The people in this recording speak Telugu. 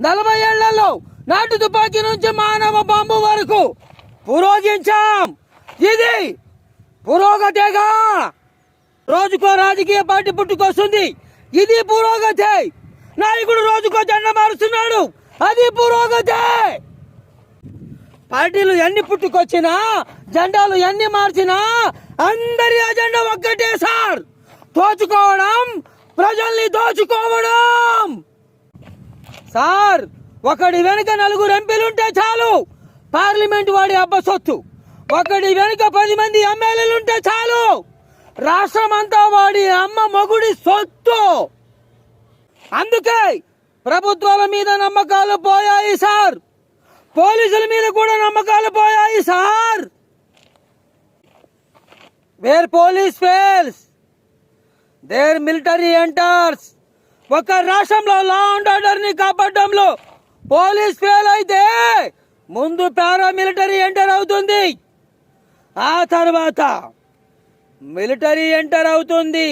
40 ఏళ్లలో నాటు తుపాకీ నుంచి మానవ బాంబు వరకు పురోగించాం. ఇది పురోగతేగా. రోజుకో రాజకీయ పార్టీ పుట్టుకొస్తుంది, ఇది పురోగతే. నాయకుడు రోజుకో జెండా మారుస్తున్నాడు, అది పురోగతే. పార్టీలు ఎన్ని పుట్టుకొచ్చినా, జెండాలు ఎన్ని మార్చినా అందరి అజెండా ఒక్కటే సార్, దోచుకోవడం, ప్రజల్ని దోచుకోవడం. సార్, ఒకడి వెనుక 4 ఎంపీలుంటే చాలు పార్లమెంట్ వాడి అబ్బ సొత్తు. ఒకడి వెనుక 10 మంది ఎమ్మెల్యేలుంటే చాలు రాష్ట్రం అంతా వాడి అమ్మ మొగుడి సొత్తు. అందుకే ప్రభుత్వాల మీద నమ్మకాలు పోయాయి సార్, పోలీసుల మీద కూడా నమ్మకాలు పోయాయి sir. Where police fails, there military enters. ఒక రాష్ట్రంలో లా అండ్ ఆర్డర్ ని కాపాడడంలో పోలీస్ ఫెయిల్ అయితే ముందు పారామిలిటరీ ఎంటర్ అవుతుంది, ఆ తర్వాత మిలిటరీ ఎంటర్ అవుతుంది.